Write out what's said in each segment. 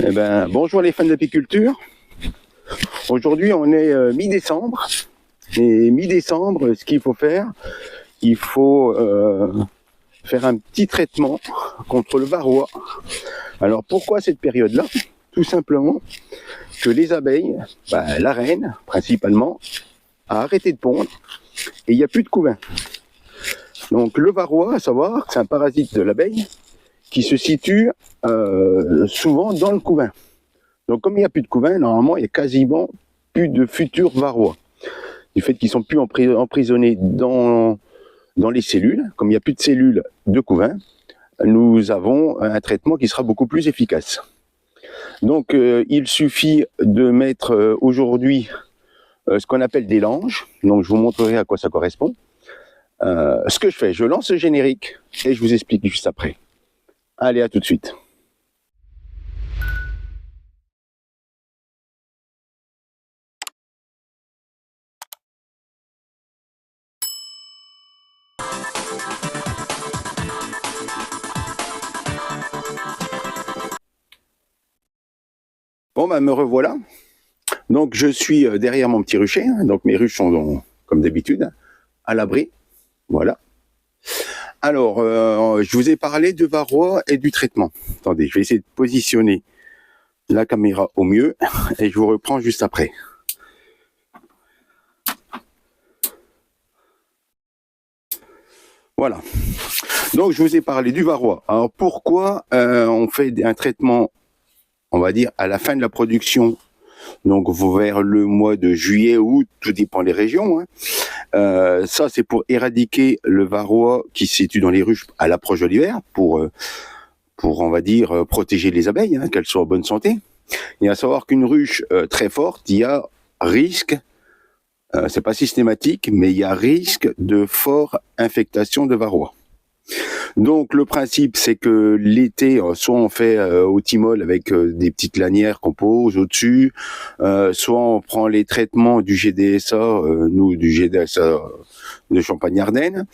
Eh ben, bonjour les fans d'apiculture. Aujourd'hui, on est mi-décembre. Et mi-décembre, ce qu'il faut faire, il faut faire un petit traitement contre le varroa. Alors, pourquoi cette période-là? Tout simplement que les abeilles, la reine, principalement, a arrêté de pondre et il n'y a plus de couvain. Donc, le varroa, à savoir, c'est un parasite de l'abeille qui se situe souvent dans le couvain. Donc, comme il n'y a plus de couvain, normalement, il n'y a quasiment plus de futurs varrois. Du fait qu'ils ne sont plus emprisonnés dans les cellules, comme il n'y a plus de cellules de couvain, nous avons un traitement qui sera beaucoup plus efficace. Donc, il suffit de mettre aujourd'hui ce qu'on appelle des langes. Donc, je vous montrerai à quoi ça correspond. Ce que je fais, je lance le générique et je vous explique juste après. Allez, à tout de suite. Bon, me revoilà. Donc, je suis derrière mon petit rucher. Donc, mes ruches sont, comme d'habitude, à l'abri. Voilà. Alors, je vous ai parlé de varroa et du traitement. Attendez, je vais essayer de positionner la caméra au mieux et je vous reprends juste après. Voilà. Donc, je vous ai parlé du varroa. Alors, pourquoi on fait un traitement, on va dire, à la fin de la production, donc vers le mois de juillet, août, tout dépend des régions. Ça, c'est pour éradiquer le varroa qui se situe dans les ruches à l'approche de l'hiver, pour on va dire, protéger les abeilles, qu'elles soient en bonne santé. Et à savoir qu'une ruche très forte, il y a risque, c'est pas systématique, mais il y a risque de forte infectation de varroa. Donc le principe, c'est que l'été, soit on fait au thymol avec des petites lanières qu'on pose au-dessus, soit on prend les traitements du GDSA, nous du GDSA de Champagne-Ardenne,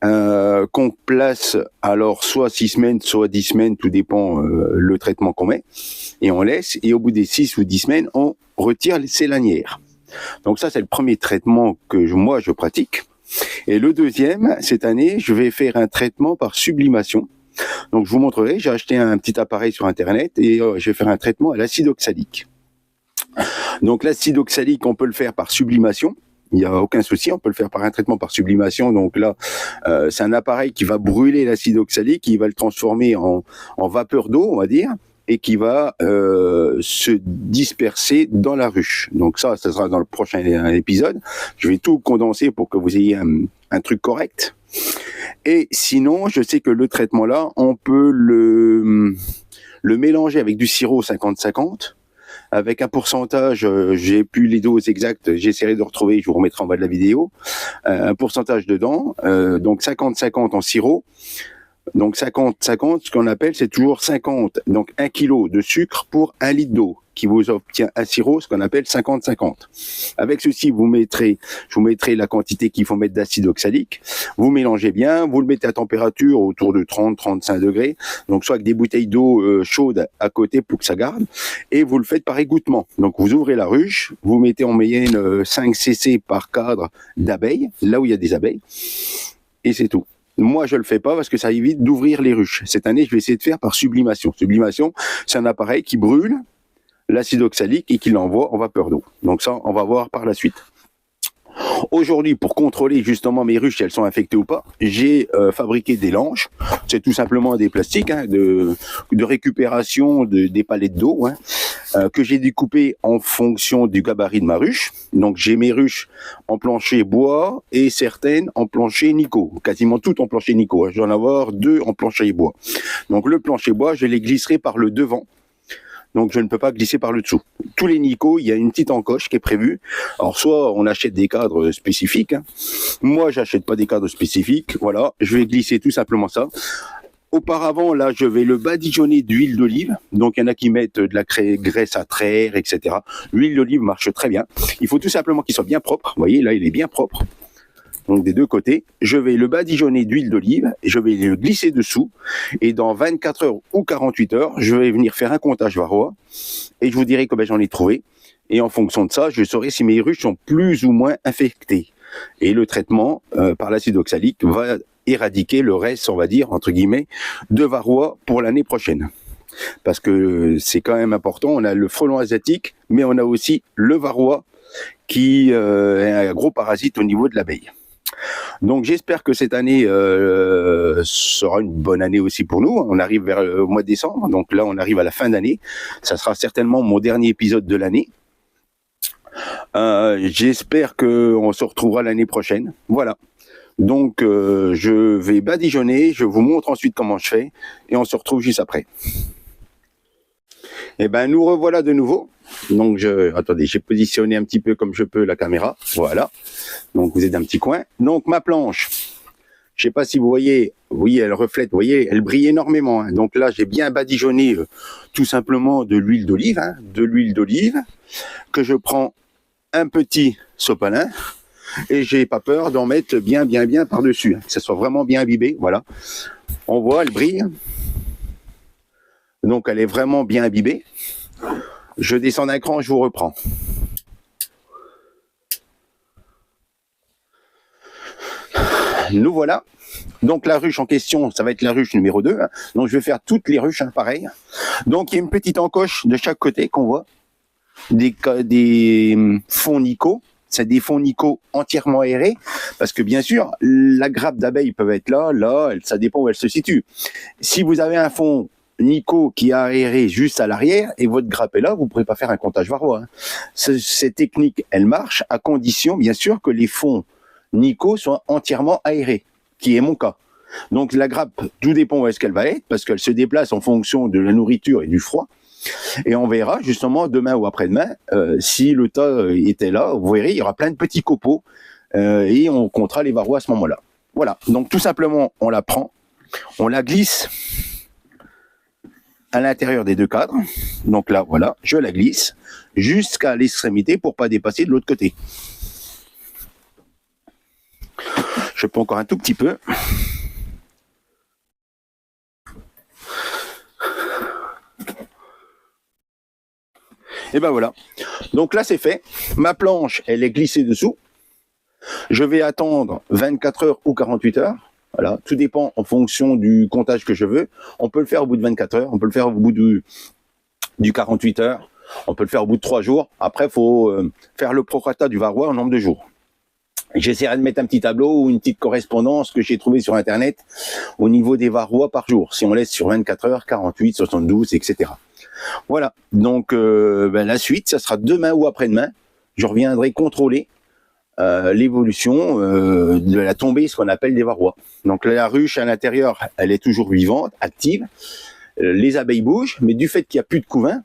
qu'on place alors soit 6 semaines, soit 10 semaines, tout dépend le traitement qu'on met, et on laisse, et au bout des 6 ou 10 semaines, on retire ces lanières. Donc ça, c'est le premier traitement que moi je pratique. Et le deuxième, cette année, je vais faire un traitement par sublimation. Donc je vous montrerai, j'ai acheté un petit appareil sur internet et je vais faire un traitement à l'acide oxalique. Donc l'acide oxalique, on peut le faire par sublimation. Il n'y a aucun souci, on peut le faire par un traitement par sublimation. Donc là, c'est un appareil qui va brûler l'acide oxalique, qui va le transformer en vapeur d'eau, on va dire, et qui va se disperser dans la ruche. Donc ça sera dans le prochain épisode. Je vais tout condenser pour que vous ayez un truc correct. Et sinon, je sais que le traitement là, on peut le mélanger avec du sirop 50-50, avec un pourcentage, j'ai plus les doses exactes, j'essaierai de retrouver, je vous remettrai en bas de la vidéo, un pourcentage dedans, donc 50-50 en sirop. Donc 50-50, ce qu'on appelle, c'est toujours 50, donc 1 kg de sucre pour 1 litre d'eau, qui vous obtient un sirop, ce qu'on appelle 50-50. Avec ceci, je vous mettrai la quantité qu'il faut mettre d'acide oxalique, vous mélangez bien, vous le mettez à température autour de 30-35 degrés, donc soit avec des bouteilles d'eau chaude à côté pour que ça garde, et vous le faites par égouttement. Donc vous ouvrez la ruche, vous mettez en moyenne 5 cc par cadre d'abeilles, là où il y a des abeilles, et c'est tout. Moi, je le fais pas parce que ça évite d'ouvrir les ruches. Cette année, je vais essayer de faire par sublimation. Sublimation, c'est un appareil qui brûle l'acide oxalique et qui l'envoie en vapeur d'eau. Donc ça, on va voir par la suite. Aujourd'hui, pour contrôler justement mes ruches si elles sont infectées ou pas, j'ai fabriqué des langes. C'est tout simplement des plastiques de récupération des palettes d'eau que j'ai découpées en fonction du gabarit de ma ruche. Donc j'ai mes ruches en plancher bois et certaines en plancher Nico. Quasiment toutes en plancher Nico. Je dois en avoir 2 en plancher bois. Donc le plancher bois, je les glisserai par le devant. Donc je ne peux pas glisser par le dessous. Tous les Nico, il y a une petite encoche qui est prévue. Alors soit on achète des cadres spécifiques. Moi, j'achète pas des cadres spécifiques. Voilà, je vais glisser tout simplement ça. Auparavant, là, je vais le badigeonner d'huile d'olive. Donc, il y en a qui mettent de la graisse à traire, etc. L'huile d'olive marche très bien. Il faut tout simplement qu'il soit bien propre. Vous voyez, là, il est bien propre. donc des deux côtés. Je vais le badigeonner d'huile d'olive, et je vais le glisser dessous, et dans 24 heures ou 48 heures, je vais venir faire un comptage varroa, et je vous dirai combien j'en ai trouvé. Et en fonction de ça, je saurai si mes ruches sont plus ou moins infectées. Et le traitement par l'acide oxalique va éradiquer le reste, on va dire, entre guillemets, de varroa pour l'année prochaine. Parce que c'est quand même important, on a le frelon asiatique, mais on a aussi le varroa qui est un gros parasite au niveau de l'abeille. Donc j'espère que cette année sera une bonne année aussi pour nous. On arrive vers le mois de décembre, donc là on arrive à la fin d'année. Ça sera certainement mon dernier épisode de l'année. J'espère qu'on se retrouvera l'année prochaine. Voilà. Donc je vais badigeonner, je vous montre ensuite comment je fais et on se retrouve juste après. Et ben nous revoilà de nouveau. Donc attendez, j'ai positionné un petit peu comme je peux la caméra. Voilà. Donc vous êtes un petit coin. Donc ma planche, je sais pas si vous voyez, oui, elle reflète, vous voyez, elle brille énormément. Hein. Donc là, j'ai bien badigeonné tout simplement de l'huile d'olive, que je prends un petit sopalin et j'ai pas peur d'en mettre bien par-dessus, que ça soit vraiment bien imbibé. Voilà. On voit, elle brille. Donc elle est vraiment bien imbibée. Je descends d'un cran, je vous reprends. Nous voilà. Donc la ruche en question, ça va être la ruche numéro 2. Hein. Donc je vais faire toutes les ruches, hein, pareil. Donc il y a une petite encoche de chaque côté qu'on voit. Des fonds Nico. C'est des fonds Nico entièrement aérés. Parce que bien sûr, la grappe d'abeilles peut être là, ça dépend où elle se situe. Si vous avez un fond Nico qui a aéré juste à l'arrière et votre grappe est là, vous ne pourrez pas faire un comptage varroa. Hein. Cette technique, elle marche à condition, bien sûr, que les fonds Nico soient entièrement aérés, qui est mon cas. Donc la grappe, tout dépend où est-ce qu'elle va être, parce qu'elle se déplace en fonction de la nourriture et du froid. Et on verra justement demain ou après-demain, si le tas était là, vous verrez, il y aura plein de petits copeaux et on comptera les varrois à ce moment-là. Voilà, donc tout simplement, on la prend, on la glisse à l'intérieur des deux cadres. Donc là, voilà, je la glisse jusqu'à l'extrémité pour pas dépasser de l'autre côté. Je peux encore un tout petit peu. Et ben voilà. Donc là, c'est fait. Ma planche, elle est glissée dessous. Je vais attendre 24 heures ou 48 heures. Voilà, tout dépend en fonction du comptage que je veux. On peut le faire au bout de 24 heures, on peut le faire au bout du 48 heures, on peut le faire au bout de 3 jours. Après, il faut faire le prorata du varroa en nombre de jours. J'essaierai de mettre un petit tableau ou une petite correspondance que j'ai trouvé sur Internet au niveau des varrois par jour. Si on laisse sur 24 heures, 48, 72, etc. Voilà, donc la suite, ça sera demain ou après-demain. Je reviendrai contrôler l'évolution de la tombée, ce qu'on appelle des varrois. Donc la ruche à l'intérieur, elle est toujours vivante, active. Les abeilles bougent, mais du fait qu'il n'y a plus de couvain,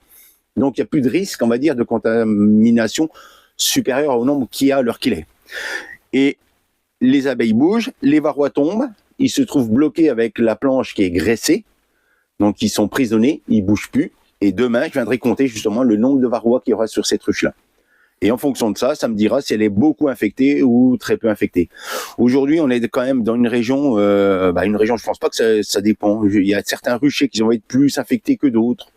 donc il n'y a plus de risque, on va dire, de contamination supérieure au nombre qu'il y a à l'heure qu'il est. Et les abeilles bougent, les varrois tombent, ils se trouvent bloqués avec la planche qui est graissée, donc ils sont prisonniers, ils bougent plus. Et demain, je viendrai compter justement le nombre de varrois qu'il y aura sur cette ruche-là. Et en fonction de ça, ça me dira si elle est beaucoup infectée ou très peu infectée. Aujourd'hui, on est quand même dans une région, je pense pas que ça dépend. Il y a certains ruchers qui vont être plus infectés que d'autres.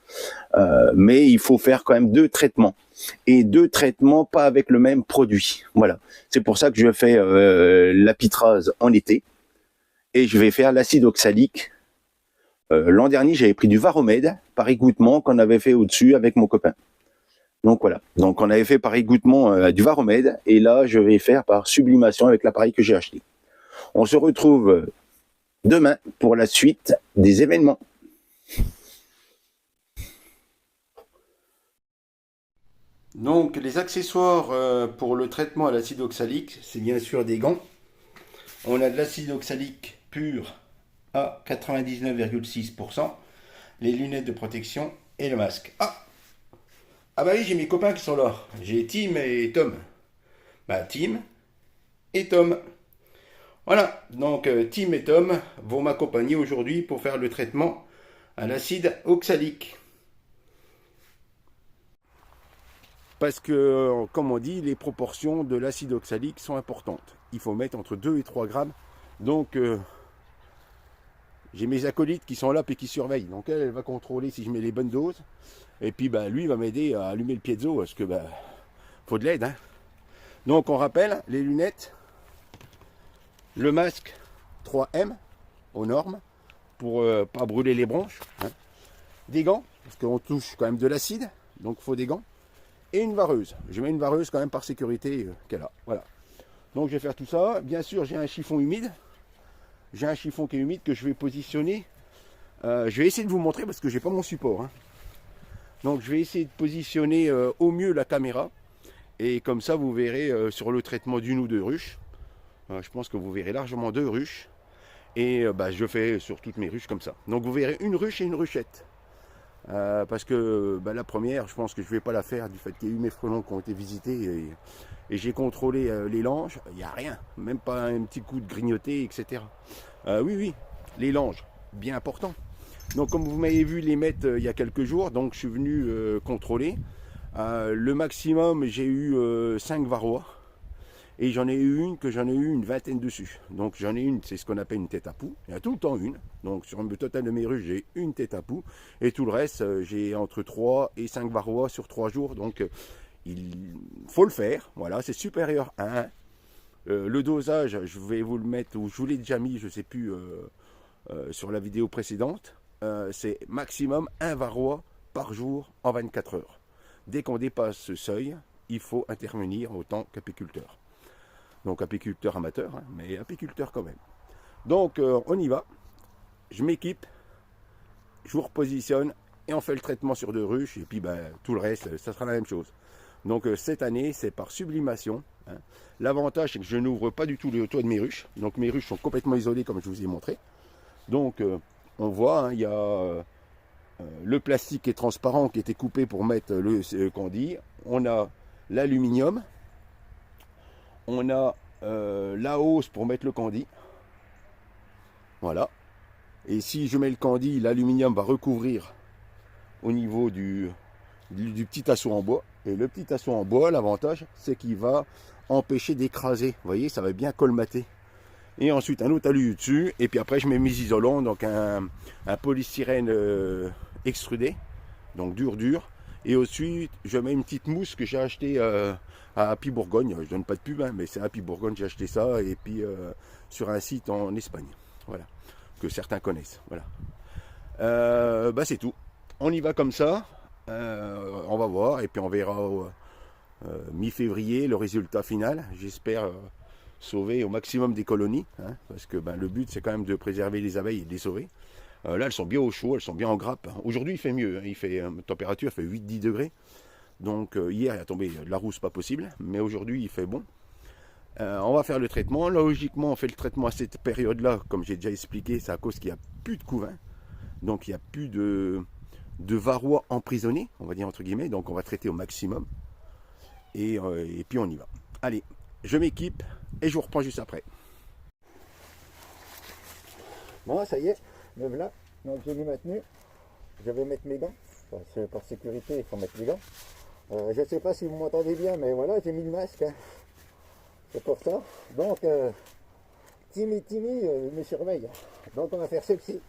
Mais il faut faire quand même 2 traitements. Et 2 traitements pas avec le même produit. Voilà. C'est pour ça que je fais l'apitrase en été. Et je vais faire l'acide oxalique. L'an dernier, j'avais pris du Varomède par égouttement qu'on avait fait au-dessus avec mon copain. Donc voilà, donc on avait fait par égouttement du Varomède et là je vais faire par sublimation avec l'appareil que j'ai acheté. On se retrouve demain pour la suite des événements. Donc les accessoires pour le traitement à l'acide oxalique, c'est bien sûr des gants. On a de l'acide oxalique pur à 99,6%, les lunettes de protection et le masque. Ah bah oui, j'ai mes copains qui sont là. J'ai Tim et Tom. Tim et Tom. Voilà, donc Tim et Tom vont m'accompagner aujourd'hui pour faire le traitement à l'acide oxalique. Parce que, comme on dit, les proportions de l'acide oxalique sont importantes. il faut mettre entre 2 et 3 grammes. Donc, j'ai mes acolytes qui sont là et qui surveillent. Donc, elle va contrôler si je mets les bonnes doses. Et puis, lui va m'aider à allumer le piezo parce que, faut de l'aide. Hein. Donc, on rappelle, les lunettes, le masque 3M aux normes pour pas brûler les bronches. Hein. Des gants, parce qu'on touche quand même de l'acide, donc il faut des gants. Et une vareuse. Je mets une vareuse quand même par sécurité qu'elle a. Voilà. Donc je vais faire tout ça. Bien sûr, j'ai un chiffon humide. J'ai un chiffon qui est humide que je vais positionner. Je vais essayer de vous montrer parce que j'ai pas mon support. Hein. Donc je vais essayer de positionner au mieux la caméra. Et comme ça, vous verrez sur le traitement d'une ou deux ruches. Je pense que vous verrez largement 2 ruches. Et je fais sur toutes mes ruches comme ça. Donc vous verrez une ruche et une ruchette. Parce que la première, je pense que je ne vais pas la faire du fait qu'il y a eu mes frelons qui ont été visités et j'ai contrôlé les langes, il n'y a rien, même pas un petit coup de grignoter, etc. Oui, les langes, bien important. Donc comme vous m'avez vu les mettre il y a quelques jours, donc je suis venu contrôler. Le maximum, j'ai eu 5 varrois. Et j'en ai eu une vingtaine dessus. Donc j'en ai une, c'est ce qu'on appelle une tête à poux. Il y a tout le temps une. Donc sur le total de mes ruches, j'ai une tête à poux. Et tout le reste, j'ai entre 3 et 5 varrois sur 3 jours. Donc il faut le faire. Voilà, c'est supérieur à 1. Le dosage, je vais vous le mettre, ou je vous l'ai déjà mis, je ne sais plus, sur la vidéo précédente. C'est maximum 1 varrois par jour en 24 heures. Dès qu'on dépasse ce seuil, il faut intervenir autant qu'apiculteur. Donc apiculteur amateur, hein, mais apiculteur quand même. Donc on y va. Je m'équipe, je vous repositionne et on fait le traitement sur 2 ruches. Et puis tout le reste, ça sera la même chose. Donc cette année, c'est par sublimation. Hein. L'avantage, c'est que je n'ouvre pas du tout le toit de mes ruches. Donc mes ruches sont complètement isolées comme je vous ai montré. Donc on voit, hein, il y a le plastique qui est transparent qui était coupé pour mettre le candie. On a l'aluminium. On a la hausse pour mettre le candie. Voilà. Et si je mets le candie, l'aluminium va recouvrir au niveau du petit assaut en bois. Et le petit assaut en bois, l'avantage, c'est qu'il va empêcher d'écraser. Vous voyez, ça va bien colmater. Et ensuite, un autre alu dessus. Et puis après, je mets mes isolants. Donc un polystyrène extrudé. Donc dur. Et ensuite, je mets une petite mousse que j'ai achetée à Happy Bourgogne. Je donne pas de pub, hein, mais c'est à Happy Bourgogne, j'ai acheté ça. Et puis sur un site en Espagne. Voilà. Que certains connaissent. Voilà. C'est tout. On y va comme ça. On va voir. Et puis on verra mi-février le résultat final. J'espère sauver au maximum des colonies. Hein, parce que le but, c'est quand même de préserver les abeilles et de les sauver. Là, elles sont bien au chaud, elles sont bien en grappe. Aujourd'hui, il fait mieux. Hein. Il fait température, il fait 8-10 degrés. Donc, hier, il a tombé de la rousse, pas possible. Mais aujourd'hui, il fait bon. On va faire le traitement. Logiquement, on fait le traitement à cette période-là. Comme j'ai déjà expliqué, c'est à cause qu'il n'y a plus de couvain. Donc, il n'y a plus de varrois emprisonnés, on va dire entre guillemets. Donc, on va traiter au maximum. Et puis, on y va. Allez, je m'équipe et je vous reprends juste après. Bon, ça y est. Me voilà, donc j'ai mis ma tenue, je vais mettre mes gants, parce que par sécurité il faut mettre les gants. Je ne sais pas si vous m'entendez bien, mais voilà, j'ai mis le masque, hein. C'est pour ça. Donc, Timmy me surveille. Donc on va faire celle-ci.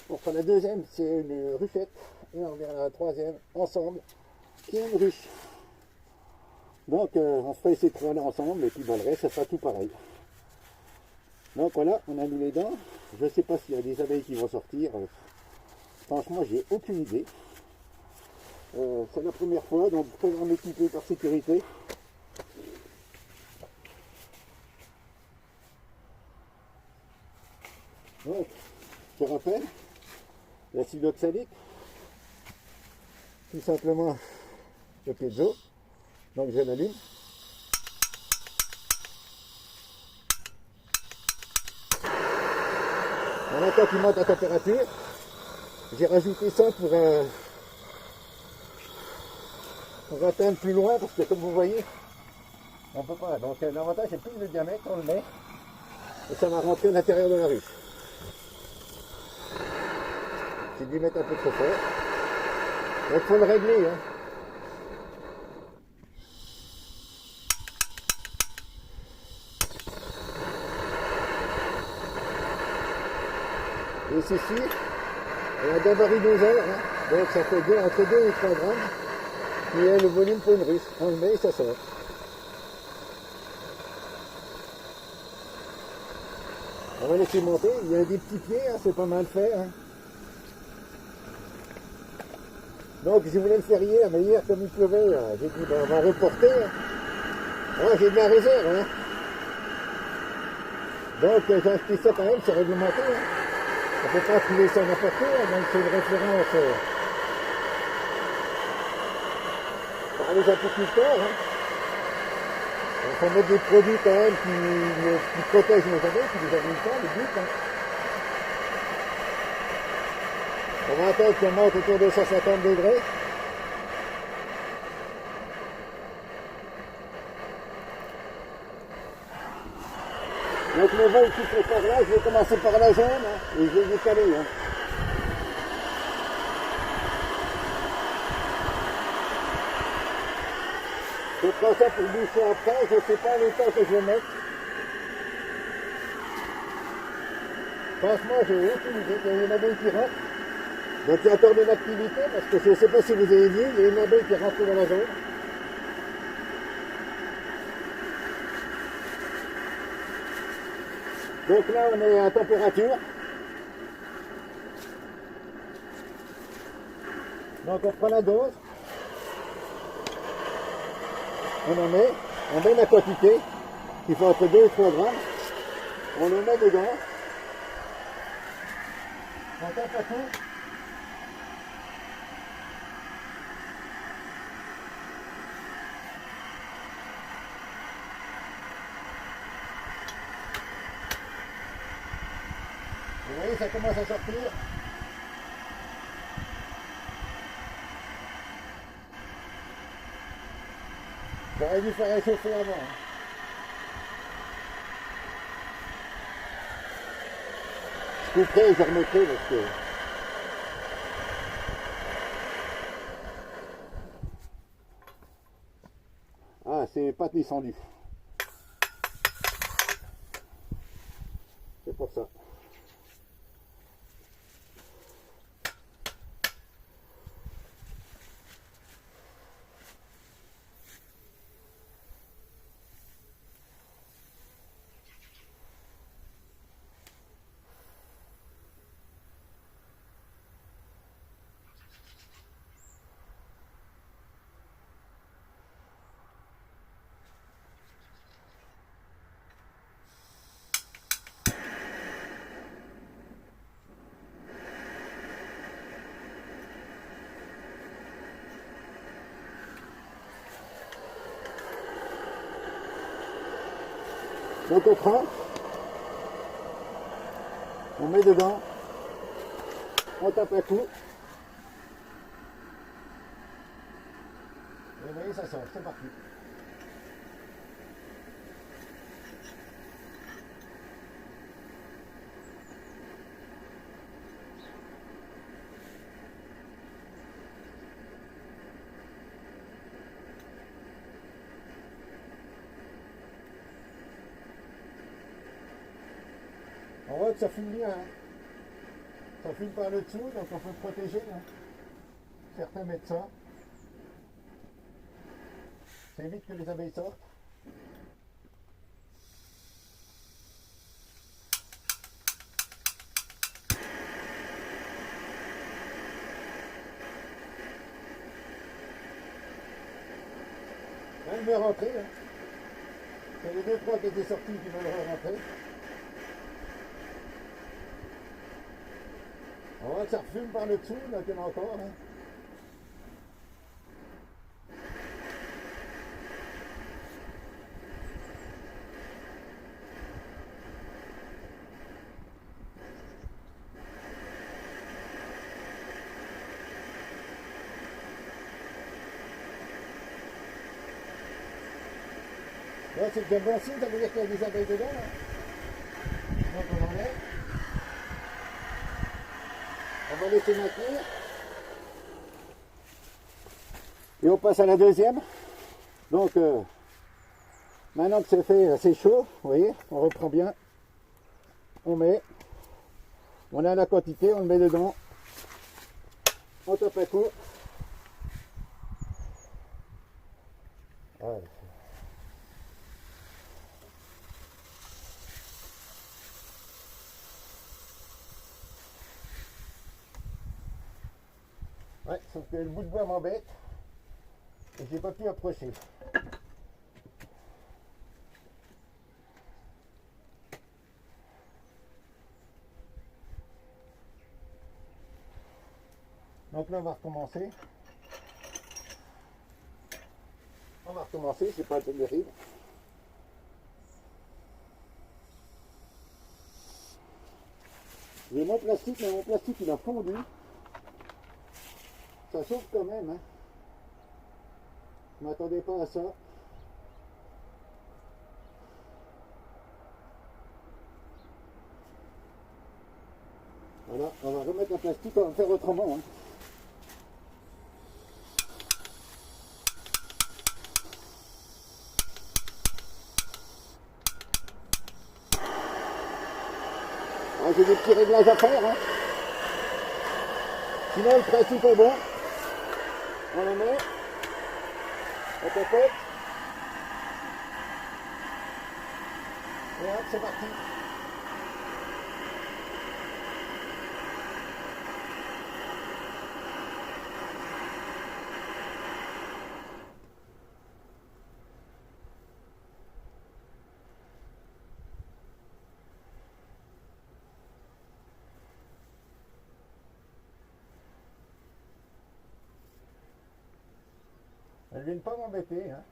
Pour la deuxième, c'est une ruchette, et on verra la troisième ensemble, qui est une ruche. Donc on fait ces trois-là ensemble, et puis le reste, ça sera tout pareil. Donc voilà, on a mis les dents. Je ne sais pas s'il y a des abeilles qui vont sortir. Franchement, j'ai aucune idée. C'est la première fois, donc je préfère m'équiper par sécurité. Donc, je rappelle, l'acide oxalique, tout simplement le piezo. Donc je l'allume. On attend qu'il monte la température. J'ai rajouté ça pour atteindre plus loin parce que comme vous voyez, on peut pas. Donc l'avantage c'est plus le diamètre, on le met et ça va rentrer à l'intérieur de la ruche. J'ai dû mettre un peu trop fort. Donc il faut le régler. Hein. Et ceci, il y a gabarit doseur, hein. Donc ça fait entre 2 et 3 grammes. Et le volume pour une russe. On le met et ça sort. On va laisser monter. Il y a des petits pieds, hein, c'est pas mal fait. Hein. Donc je voulais le faire hier, mais hier comme il pleuvait, j'ai dit ben, on va reporter. Hein. Ah, j'ai de la réserve. Hein. Donc j'ai acheté ça quand même, c'est réglementé. Hein. On ne peut pas trouver ça n'importe où, hein. Donc c'est une référence par les apiculteurs. Hein. Il faut mettre des produits quand même qui protègent nos abeilles, qui les abîment pas, le but. Hein. On va attendre qu'on monte autour de 150 degrés. Donc le vol qui fait par là, je vais commencer par la jaune, hein, et je vais décaler. Hein. Je prends ça pour boucher après, je ne sais pas l'état que je vais mettre. Franchement, j'ai aucune idée, il y a une abeille qui rentre. Donc il y a encore de l'activité, parce que je ne sais pas si vous avez vu, il y a une abeille qui est rentrée dans la zone. Donc là, on est à température. Donc on prend la dose. On met la quantité, qui fait entre 2 et 3 grammes. On le met dedans. On tape à tout. Vous voyez, ça commence à sortir. J'aurais dû faire réchauffer avant. Je couperai et je remettrai parce que... Ah, c'est pas descendu. C'est pour ça. Donc on prend, on met dedans, on tape un coup. Et vous voyez, ça sort, c'est parti. On voit que ça fume bien. Hein. Ça fume par le dessous, donc on peut le protéger. Hein. Certains mettent ça. Ça évite que les abeilles sortent. Là, il veut rentrer. Hein. C'est les 2-3 qui étaient sortis qui veulent rentrer. On voit que ça refume par le dessous, donc il y en a encore. Hein. Là, c'est bien bon signe, ça veut dire qu'il y a des abeilles dedans. Hein. Donc on enlève. On va laisser maintenir. Et on passe à la deuxième. Donc, maintenant que c'est fait, c'est chaud, vous voyez, on reprend bien. On met. On a la quantité, on le met dedans. On tape un coup. Voilà. Ouais, sauf que le bout de bois m'embête et j'ai pas pu approcher. Donc là on va recommencer. C'est pas terrible. J'ai mon plastique, mais mon plastique il a fondu. Ça chauffe quand même, hein. Je m'attendais pas à ça. Voilà, on va remettre un plastique, on va faire autrement, hein. Ah, j'ai des petits réglages à faire, hein. Sinon le principe est bon. On le met. On tapote. Et hop, c'est parti. Elles viennent pas m'embêter, hein.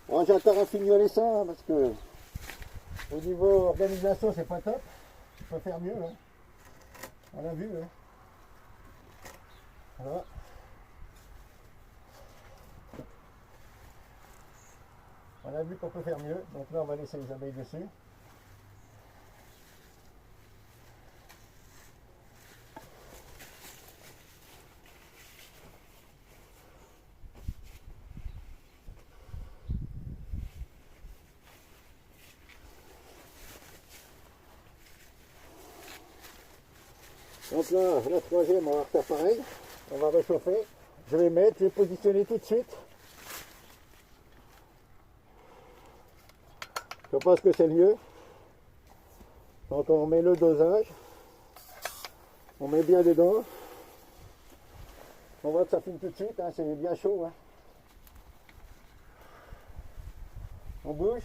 Bon, j'ai intérêt à fignoler ça, hein, parce que au niveau organisation c'est pas top. Je peux faire mieux, hein. On l'a vu, hein. Voilà. On a vu qu'on peut faire mieux, donc là on va laisser les abeilles dessus. Donc là, la troisième, on va refaire pareil. On va réchauffer. Je vais mettre, je vais positionner tout de suite. Je pense que c'est le mieux. Donc on met le dosage. On met bien dedans. On voit que ça fume tout de suite, hein, c'est bien chaud, hein. On bouge.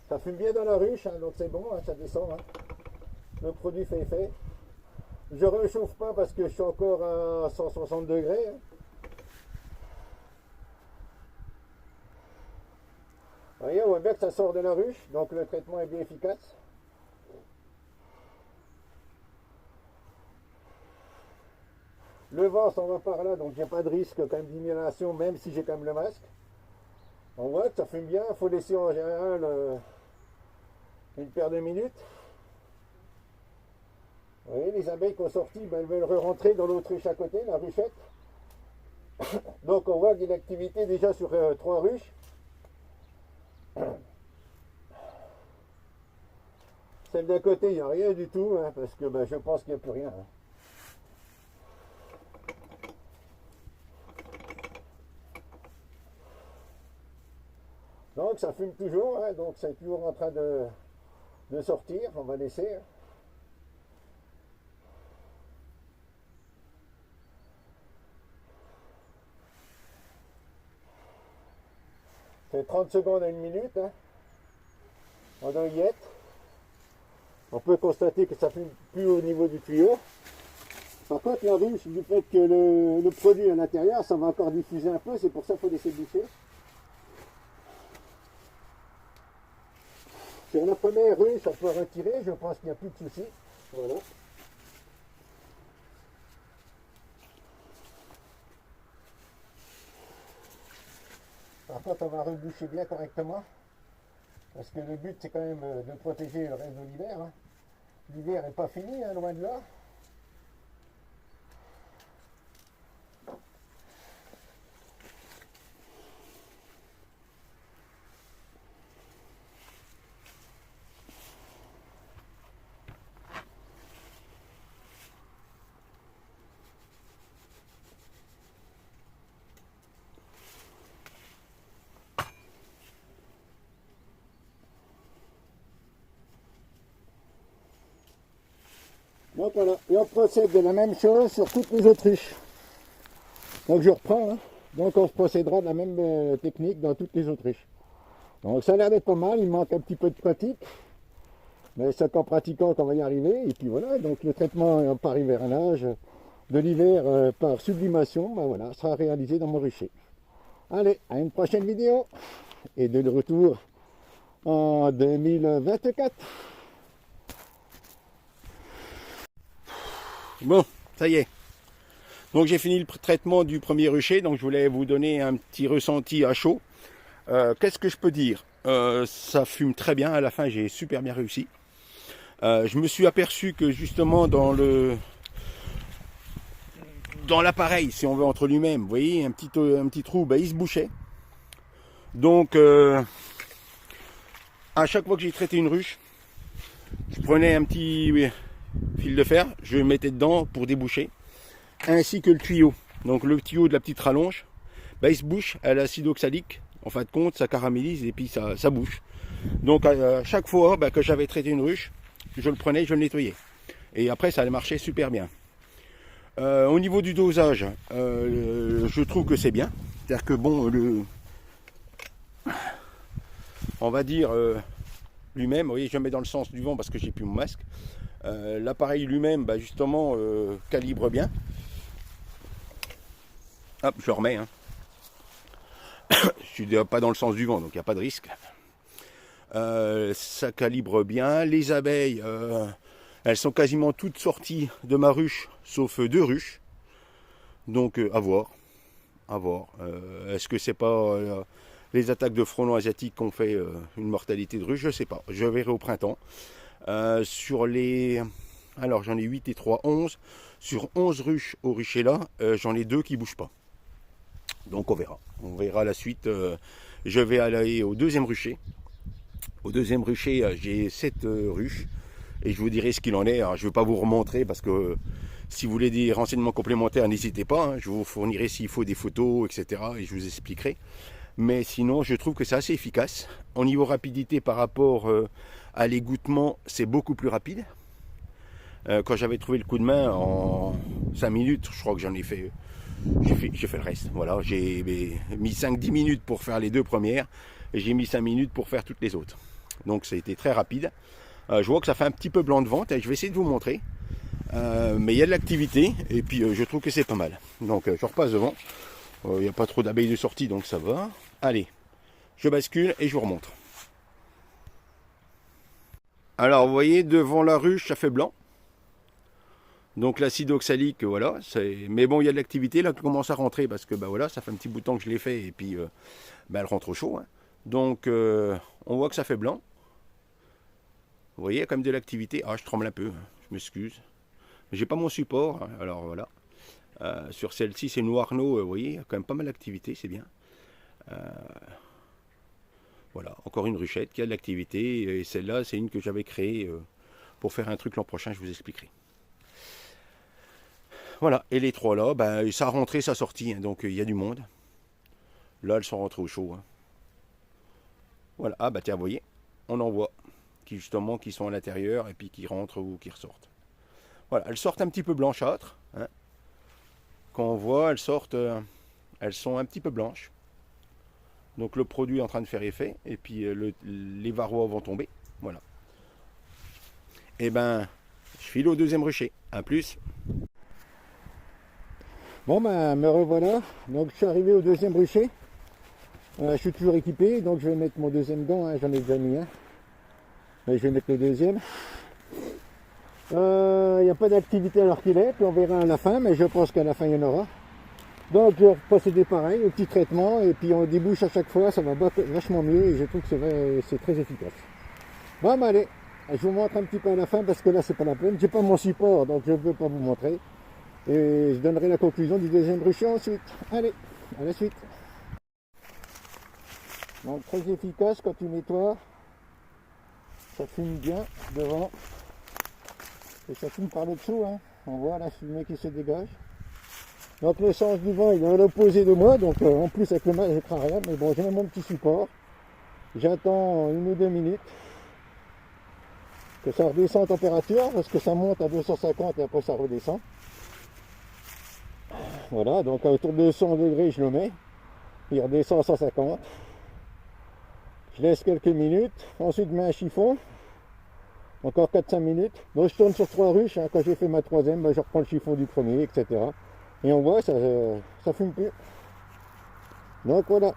Ça fume bien dans la ruche, hein, donc c'est bon, hein, ça descend, hein. Le produit fait effet. Je réchauffe pas parce que je suis encore à 160 degrés, hein. Vous voyez, on voit bien que ça sort de la ruche, donc le traitement est bien efficace. Le vent s'en va par là, donc j'ai pas de risque quand même d'inhalation, même si j'ai quand même le masque. On voit que ça fume bien, il faut laisser en général une paire de minutes. Vous voyez, les abeilles qui ont sorti, ben, elles veulent re-rentrer dans l'autre ruche à côté, la ruchette. Donc on voit qu'il y a une activité déjà sur 3 ruches. Celle d'à côté, il n'y a rien du tout, hein, parce que ben, je pense qu'il n'y a plus rien, hein. Donc ça fume toujours, hein, donc c'est toujours en train de sortir, on va laisser, hein. C'est 30 secondes à 1 minute, hein, en oeillette. On peut constater que ça fume plus au niveau du tuyau. Par contre, la ruche, du fait que le produit à l'intérieur, ça va encore diffuser un peu, c'est pour ça qu'il faut laisser boucher. Sur la première ruche, on peut retirer, je pense qu'il n'y a plus de soucis. Voilà. Par contre, on va reboucher bien correctement. Parce que le but, c'est quand même de protéger le reste de l'hiver. Hein. L'hiver n'est pas fini, hein, loin de là. Donc voilà, et on procède de la même chose sur toutes les autruches. Donc je reprends, hein. Donc on procédera de la même technique dans toutes les autruches. Donc ça a l'air d'être pas mal, il manque un petit peu de pratique, mais c'est qu'en pratiquant qu'on va y arriver. Et puis voilà, donc le traitement par hivernage de l'hiver par sublimation, ben voilà, sera réalisé dans mon rucher. Allez, à une prochaine vidéo, et de retour en 2024. Bon, ça y est. Donc j'ai fini le traitement du premier rucher, donc je voulais vous donner un petit ressenti à chaud. Qu'est-ce que je peux dire? Ça fume très bien, à la fin j'ai super bien réussi. Je me suis aperçu que justement dans l'appareil, si on veut entre lui-même, vous voyez, un petit trou, ben, il se bouchait. Donc à chaque fois que j'ai traité une ruche, je prenais un petit fil de fer, je le mettais dedans pour déboucher, ainsi que le tuyau. Donc le tuyau de la petite rallonge, ben, il se bouche à l'acide oxalique. En fin de compte, ça caramélise et puis ça bouche. Donc à chaque fois ben, que j'avais traité une ruche, je le prenais, je le nettoyais. Et après, ça allait marcher super bien. Au niveau du dosage, je trouve que c'est bien. C'est-à-dire que bon, on va dire lui-même, vous voyez, je le mets dans le sens du vent parce que j'ai plus mon masque. L'appareil lui-même, bah, justement, calibre bien. Hop, je le remets. Hein. Je suis pas dans le sens du vent, donc il n'y a pas de risque. Ça calibre bien. Les abeilles, elles sont quasiment toutes sorties de ma ruche, sauf 2 ruches. Donc à voir. À voir. Est-ce que c'est pas les attaques de frelons asiatiques qui ont fait une mortalité de ruche? Je sais pas. Je verrai au printemps. Sur les... Alors j'en ai 8 et 3, 11. Sur 11 ruches au rucher là, j'en ai 2 qui ne bougent pas. Donc on verra. On verra la suite. Je vais aller au deuxième rucher. Au deuxième rucher, j'ai 7 ruches. Et je vous dirai ce qu'il en est. Alors, je ne vais pas vous remontrer parce que si vous voulez des renseignements complémentaires, n'hésitez pas. Hein. Je vous fournirai s'il faut des photos, etc. Et je vous expliquerai. Mais sinon, je trouve que c'est assez efficace. Au niveau rapidité par rapport à l'égouttement, c'est beaucoup plus rapide. Quand j'avais trouvé le coup de main en 5 minutes, je crois que j'en ai fait... J'ai fait le reste. Voilà, j'ai mis 5-10 minutes pour faire les 2 premières. Et j'ai mis 5 minutes pour faire toutes les autres. Donc ça a été très rapide. Je vois que ça fait un petit peu blanc de ventre. Et je vais essayer de vous montrer. Mais il y a de l'activité. Et puis je trouve que c'est pas mal. Donc je repasse devant. Il n'y a pas trop d'abeilles de sortie, donc ça va. Allez, je bascule et je vous remontre. Alors, vous voyez, devant la ruche, ça fait blanc. Donc l'acide oxalique, voilà. Mais bon, il y a de l'activité là qui commence à rentrer parce que bah, voilà, ça fait un petit bout de temps que je l'ai fait et puis bah, elle rentre au chaud. Hein. Donc on voit que ça fait blanc. Vous voyez, il y a quand même de l'activité. Ah, je tremble un peu, hein. Je m'excuse. J'ai pas mon support, hein. Alors voilà. Sur celle-ci, c'est Noirno, vous voyez, il y a quand même pas mal d'activité, c'est bien. Voilà, encore une ruchette qui a de l'activité. Et celle-là, c'est une que j'avais créée pour faire un truc l'an prochain, je vous expliquerai. Voilà, et les 3 là, ben, ça a rentré, ça a sorti, hein, donc il y a du monde. Là, elles sont rentrées au chaud. Hein. Voilà, ah bah tiens, vous voyez, on en voit qui justement qui sont à l'intérieur et puis qui rentrent ou qui ressortent. Voilà, elles sortent un petit peu blanchâtres. Hein. Quand on voit, elles sortent, elles sont un petit peu blanches. Donc le produit est en train de faire effet et puis les varrois vont tomber. Voilà. et ben, je file au deuxième rucher. À plus. Bon ben me revoilà, donc je suis arrivé au deuxième rucher. Je suis toujours équipé, donc je vais mettre mon deuxième gant, hein, j'en ai déjà mis un. Mais je vais mettre le deuxième. Il n'y a pas d'activité alors qu'il est, puis on verra à la fin, mais je pense qu'à la fin il y en aura. Donc je vais procéder pareil, au petit traitement, et puis on débouche à chaque fois, ça va vachement mieux, et je trouve que c'est très efficace. Bon ben allez, je vous montre un petit peu à la fin, parce que là c'est pas la peine, j'ai pas mon support, donc je ne peux pas vous montrer. Et je donnerai la conclusion du deuxième rucher ensuite. Allez, à la suite. Donc très efficace quand tu nettoies. Ça fume bien devant. Et ça fume par le dessous. Hein. On voit la fumée qui se dégage. Donc le sens du vent il est à l'opposé de moi. Donc en plus avec le masque je crains rien. Mais bon, j'ai mon petit support. J'attends 1 ou 2 minutes. Que ça redescende en température. Parce que ça monte à 250 et après ça redescend. Voilà, donc autour de 200 degrés je le mets. Il redescend à 150. Je laisse quelques minutes. Ensuite je mets un chiffon. Encore 4-5 minutes. Donc je tourne sur 3 ruches. Hein. Quand j'ai fait ma troisième, ben, je reprends le chiffon du premier, etc. Et on voit, ça fume plus. Donc voilà.